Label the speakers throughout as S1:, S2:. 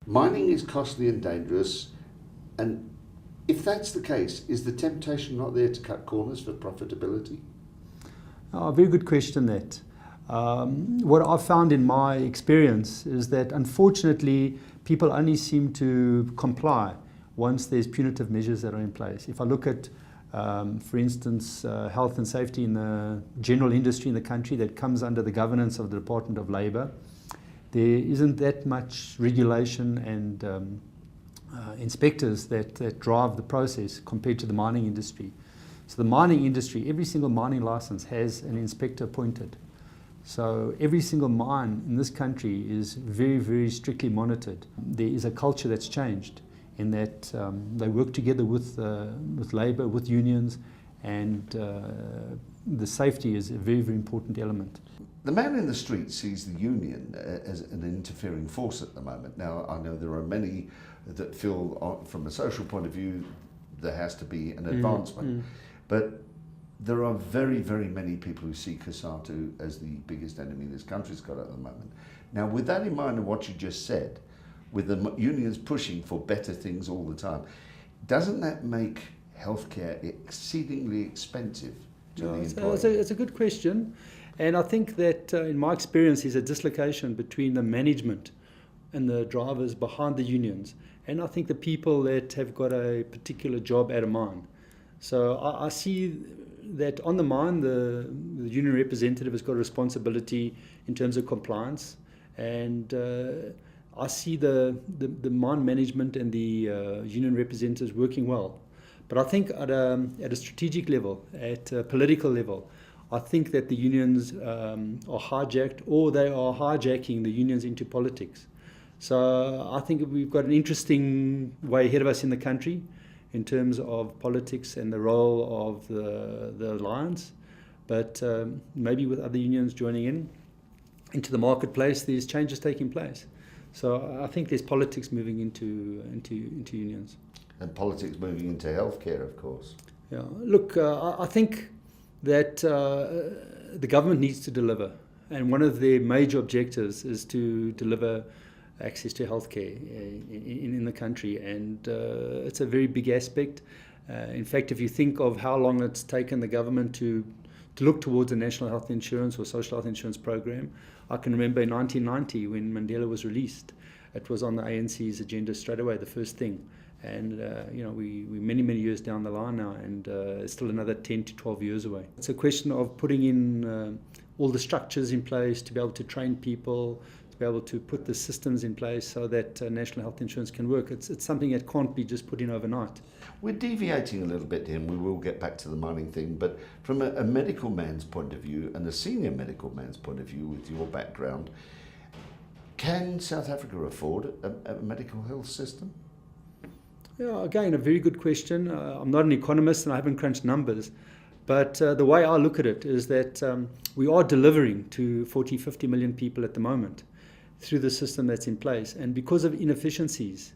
S1: Mining is costly and dangerous, and if that's the case, is the temptation not there to cut corners for profitability?
S2: Oh, very good question, that. What I've found in my experience is that unfortunately people only seem to comply once there's punitive measures that are in place. If I look at, for instance, health and safety in the general industry in the country that comes under the governance of the Department of Labour, there isn't that much regulation and inspectors that drive the process compared to the mining industry. So the mining industry, every single mining license has an inspector appointed. So every single mine in this country is very, very strictly monitored. There is a culture that's changed in that they work together with labour, with unions, and the safety is a very, very important element.
S1: The man in the street sees the union as an interfering force at the moment. Now, I know there are many that feel, from a social point of view, there has to be an advancement. But there are very, very many people who see COSATU as the biggest enemy this country's got at the moment. Now, with that in mind and what you just said, with the unions pushing for better things all the time, doesn't that make healthcare exceedingly expensive to the employee?
S2: It's a good question. And I think that in my experience there's a dislocation between the management and the drivers behind the unions, and I think the people that have got a particular job at a mine. So I see that on the mine the union representative has got a responsibility in terms of compliance, and I see the mine management and the union representatives working well. But I think at a strategic level, at a political level, I think that the unions are hijacked, or they are hijacking the unions into politics. So I think we've got an interesting way ahead of us in the country in terms of politics and the role of the alliance. But maybe with other unions joining into the marketplace, there's changes taking place. So I think there's politics moving into unions.
S1: And politics moving into healthcare, of course.
S2: Yeah. Look, I think that the government needs to deliver, and one of their major objectives is to deliver access to healthcare in the country, and it's a very big aspect. In fact, if you think of how long it's taken the government to look towards a national health insurance or social health insurance program, I can remember in 1990 when Mandela was released, it was on the ANC's agenda straight away, the first thing. And we're many, many years down the line now, and it's still another 10 to 12 years away. It's a question of putting in all the structures in place to be able to train people, to be able to put the systems in place so that national health insurance can work. It's something that can't be just put in overnight.
S1: We're deviating a little bit here, and we will get back to the mining thing, but from a medical man's point of view and a senior medical man's point of view with your background, can South Africa afford a medical health system?
S2: Yeah, again, a very good question. I'm not an economist and I haven't crunched numbers, but the way I look at it is that we are delivering to 40, 50 million people at the moment through the system that's in place. And because of inefficiencies,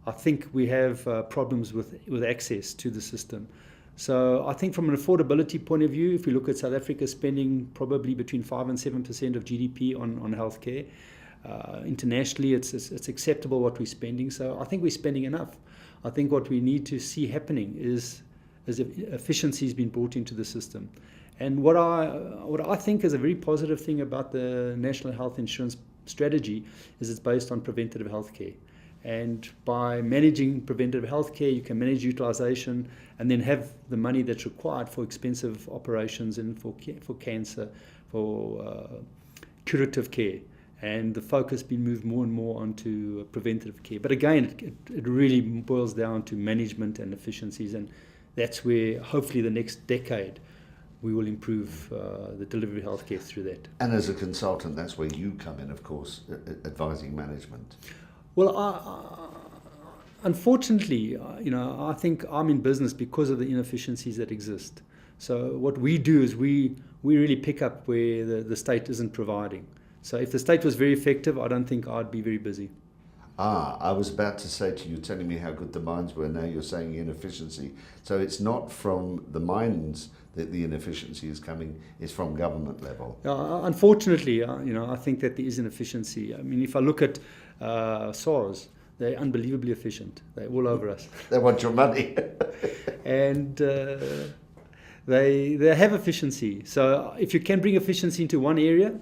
S2: I think we have problems with access to the system. So I think from an affordability point of view, if we look at South Africa spending probably between 5 and 7% of GDP on healthcare, internationally it's acceptable what we're spending. So I think we're spending enough. I think what we need to see happening is efficiencies being brought into the system. And what I think is a very positive thing about the National Health Insurance Strategy is it's based on preventative healthcare. And by managing preventative healthcare, you can manage utilization and then have the money that's required for expensive operations and for cancer, for curative care. And the focus being moved more and more onto preventative care. But again, it really boils down to management and efficiencies, and that's where hopefully the next decade we will improve the delivery of healthcare through that.
S1: And as a consultant, that's where you come in, of course, advising management.
S2: Well, unfortunately, I think I'm in business because of the inefficiencies that exist. So what we do is we really pick up where the state isn't providing. So if the state was very effective, I don't think I'd be very busy.
S1: I was about to say to you, telling me how good the mines were, now you're saying inefficiency. So it's not from the mines that the inefficiency is coming, it's from government level.
S2: Unfortunately, I think that there is inefficiency. I mean, if I look at SARS, They're unbelievably efficient. They're all over us.
S1: They want your money.
S2: And they have efficiency. So if you can bring efficiency into one area,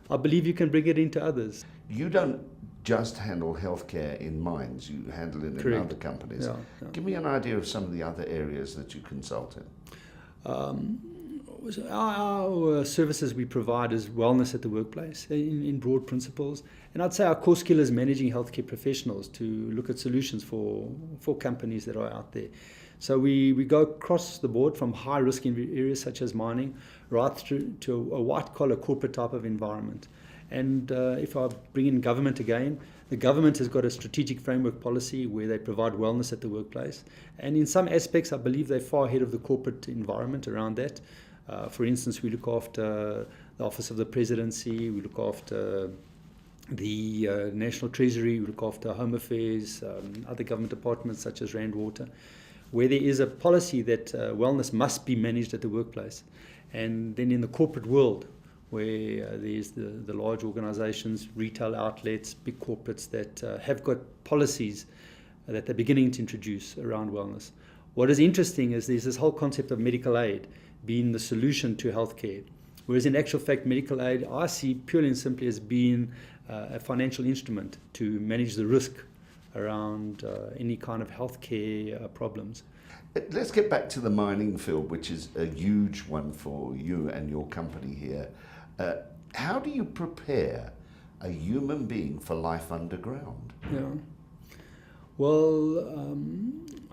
S2: I believe you can bring it into others.
S1: You don't just handle healthcare in mines, you handle it in
S2: Correct.
S1: other companies.
S2: Yeah, yeah.
S1: Give me an idea of some of the other areas that you consult in.
S2: Our services we provide is wellness at the workplace in broad principles. And I'd say our core skill is managing healthcare professionals to look at solutions for companies that are out there. So we go across the board from high risk areas such as mining right through to a white collar corporate type of environment. And if I bring in government again, the government has got a strategic framework policy where they provide wellness at the workplace. And in some aspects, I believe they're far ahead of the corporate environment around that. For instance, we look after the Office of the Presidency, we look after the National Treasury, we look after Home Affairs, other government departments such as Rand Water, where there is a policy that wellness must be managed at the workplace. And then in the corporate world, where there's the large organizations, retail outlets, big corporates that have got policies that they're beginning to introduce around wellness. What is interesting is there's this whole concept of medical aid being the solution to healthcare, whereas in actual fact medical aid I see purely and simply as being a financial instrument to manage the risk around any kind of healthcare problems.
S1: Let's get back to the mining field, which is a huge one for you and your company here. How do you prepare a human being for life underground?
S2: Yeah. Well,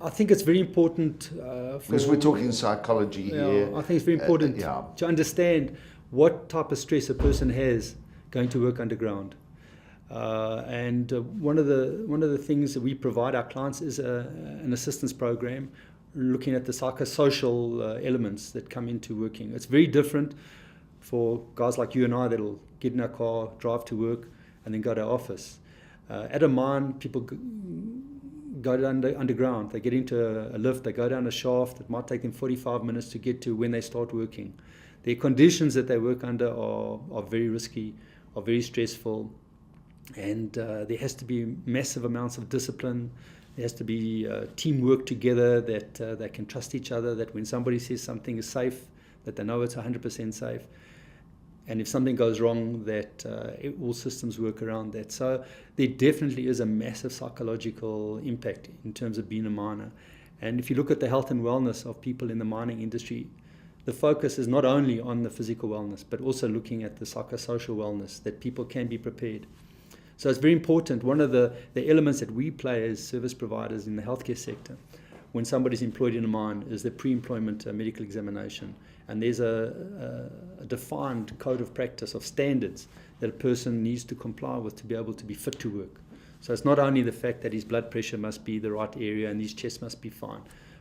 S2: I think it's very important
S1: because we're talking psychology here.
S2: I think it's very important to understand what type of stress a person has going to work underground. And one of the things that we provide our clients is an assistance program looking at the psychosocial elements that come into working. It's very different for guys like you and I that'll get in a car, drive to work, and then go to office. At a mine, people go underground. They get into a lift, they go down a shaft. It might take them 45 minutes to get to when they start working. The conditions that they work under are very risky, are very stressful, and there has to be massive amounts of discipline. There has to be teamwork together, that they can trust each other, that when somebody says something is safe, that they know it's 100% safe. And if something goes wrong, that all systems work around that. So there definitely is a massive psychological impact in terms of being a miner. And if you look at the health and wellness of people in the mining industry, the focus is not only on the physical wellness, but also looking at the psychosocial wellness, that people can be prepared. So it's very important. One of the elements that we play as service providers in the healthcare sector, when somebody's employed in a mine, is the pre-employment medical examination. And there's a defined code of practice of standards that a person needs to comply with to be able to be fit to work. So it's not only the fact that his blood pressure must be the right area and his chest must be fine,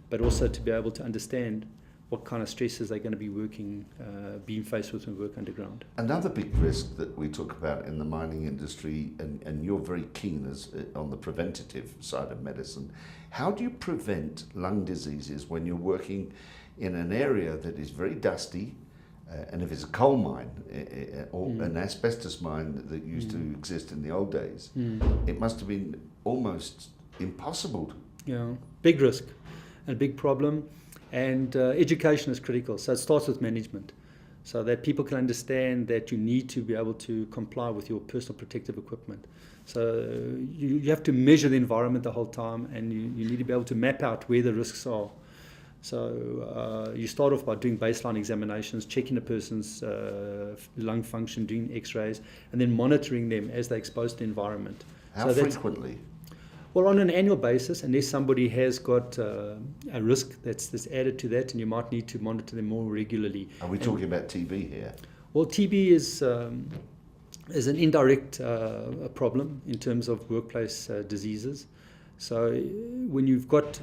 S2: but also to be able to understand what kind of stresses they're going to be being faced with when work underground.
S1: Another big risk that we talk about in the mining industry, and you're very keen on the preventative side of medicine, how do you prevent lung diseases when you're working in an area that is very dusty, and if it's a coal mine or an asbestos mine that used to exist in the old days, it must have been almost impossible.
S2: Yeah, big risk and big problem. And education is critical. So it starts with management, so that people can understand that you need to be able to comply with your personal protective equipment. So you have to measure the environment the whole time, and you need to be able to map out where the risks are. So you start off by doing baseline examinations, checking a person's lung function, doing x-rays, and then monitoring them as they're exposed to the environment.
S1: How frequently?
S2: Well, on an annual basis, unless somebody has got a risk that's added to that, and you might need to monitor them more regularly.
S1: Are we talking about TB here?
S2: Well, TB is an indirect problem in terms of workplace diseases. So when you've got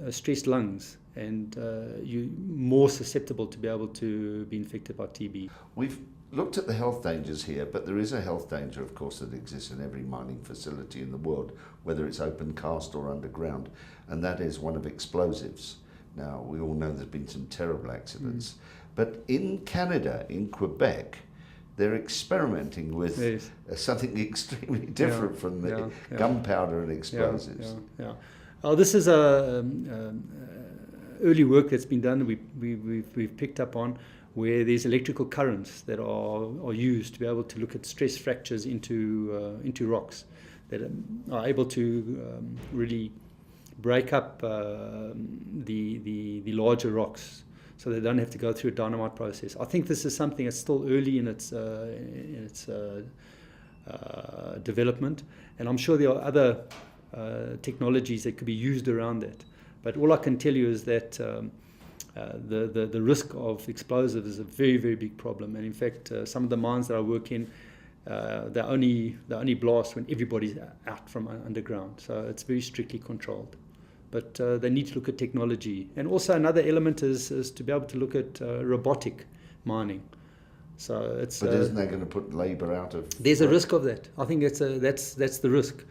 S2: stressed lungs, and you're more susceptible to be able to be infected by TB.
S1: We've looked at the health dangers here, but there is a health danger, of course, that exists in every mining facility in the world, whether it's open cast or underground, and that is one of explosives. Now, we all know there's been some terrible accidents, but in Canada, in Quebec, they're experimenting with
S2: Yes.
S1: something extremely different from the
S2: yeah.
S1: gunpowder and explosives.
S2: Yeah. This is early work that's been done. We've picked up on where there's electrical currents that are used to be able to look at stress fractures into rocks that are able to really break up the larger rocks, so they don't have to go through a dynamite process. I think this is something that's still early in its development, and I'm sure there are other technologies that could be used around that. But all I can tell you is that the risk of explosives is a very, very big problem. And in fact, some of the mines that I work in, they only blast when everybody's out from underground. So it's very strictly controlled. But they need to look at technology. And also another element is to be able to look at robotic mining. So it's.
S1: But isn't that going to put labour out of?
S2: There's a risk of that. I think that's the risk.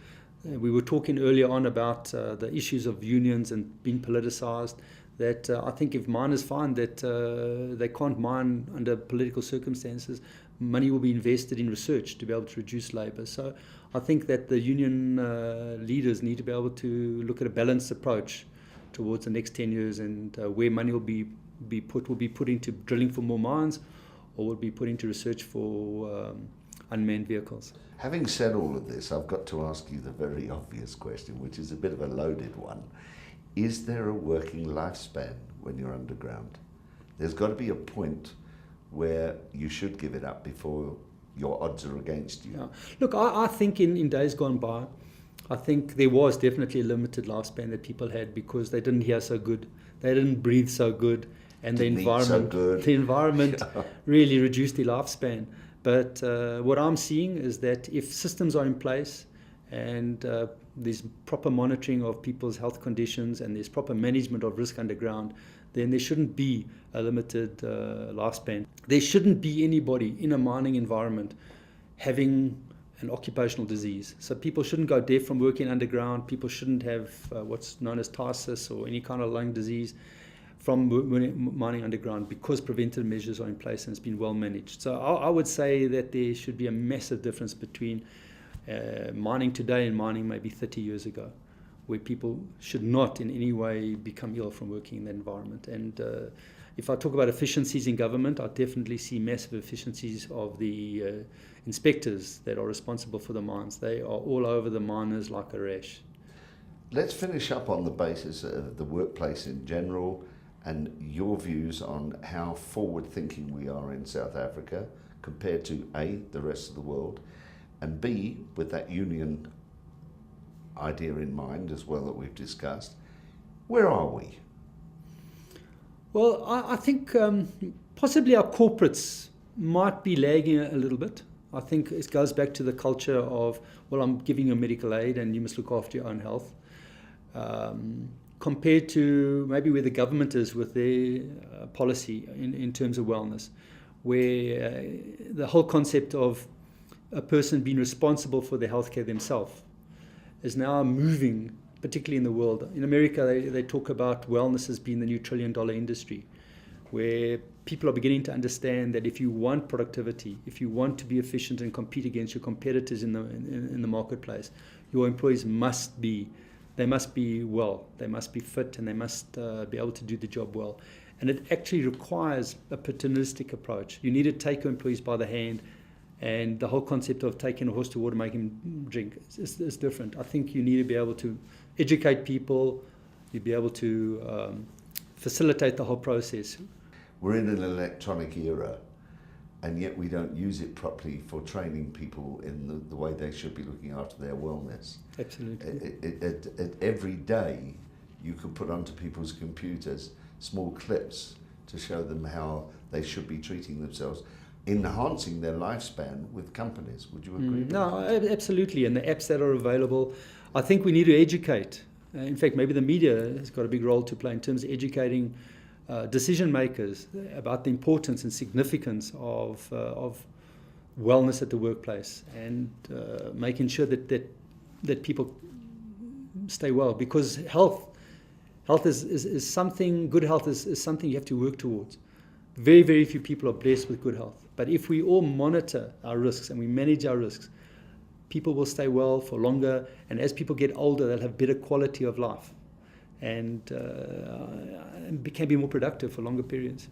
S2: We were talking earlier on about the issues of unions and being politicised. That I think if miners find that they can't mine under political circumstances, money will be invested in research to be able to reduce labour. So I think that the union leaders need to be able to look at a balanced approach towards the next 10 years, and where money will be put into drilling for more mines, or will be put into research for unmanned vehicles.
S1: Having said all of this, I've got to ask you the very obvious question, which is a bit of a loaded one. Is there a working lifespan when you're underground? There's got to be a point where you should give it up before your odds are against you.
S2: Yeah. Look, I think in days gone by, I think there was definitely a limited lifespan that people had because they didn't hear so good, they didn't breathe so good, and the environment really reduced their lifespan. But what I'm seeing is that if systems are in place and there's proper monitoring of people's health conditions and there's proper management of risk underground, then there shouldn't be a limited lifespan. There shouldn't be anybody in a mining environment having an occupational disease. So people shouldn't go deaf from working underground. People shouldn't have what's known as typhus or any kind of lung disease from mining underground, because preventive measures are in place and it's been well managed. So I would say that there should be a massive difference between mining today and mining maybe 30 years ago, where people should not in any way become ill from working in that environment. And if I talk about efficiencies in government, I definitely see massive efficiencies of the inspectors that are responsible for the mines. They are all over the miners like a rash.
S1: Let's finish up on the basis of the workplace in general and your views on how forward-thinking we are in South Africa compared to A, the rest of the world, and B, with that union idea in mind as well that we've discussed, where are we?
S2: Well, I think possibly our corporates might be lagging a little bit. I think it goes back to the culture of, well, I'm giving you medical aid and you must look after your own health. Compared to maybe where the government is with their policy in terms of wellness, where the whole concept of a person being responsible for their healthcare themselves is now moving, particularly in the world. In America, they talk about wellness as being the new $1 trillion industry, where people are beginning to understand that if you want productivity, if you want to be efficient and compete against your competitors in the marketplace, your employees must be well, they must be fit, and they must be able to do the job well. And it actually requires a paternalistic approach. You need to take your employees by the hand, and the whole concept of taking a horse to water, making him drink is different. I think you need to be able to educate people, you'd be able to facilitate the whole process.
S1: We're in an electronic era, and yet we don't use it properly for training people in the way they should be looking after their wellness.
S2: Absolutely.
S1: Every day you could put onto people's computers small clips to show them how they should be treating themselves, enhancing their lifespan with companies. Would you agree with that?
S2: No, absolutely. And the apps that are available, I think we need to educate. In fact, maybe the media has got a big role to play in terms of educating decision makers about the importance and significance of wellness at the workplace, and making sure that people stay well, because health is something. Good health is something you have to work towards. Very, very few people are blessed with good health. But if we all monitor our risks and we manage our risks, people will stay well for longer, and as people get older, they'll have better quality of life and can be more productive for longer periods.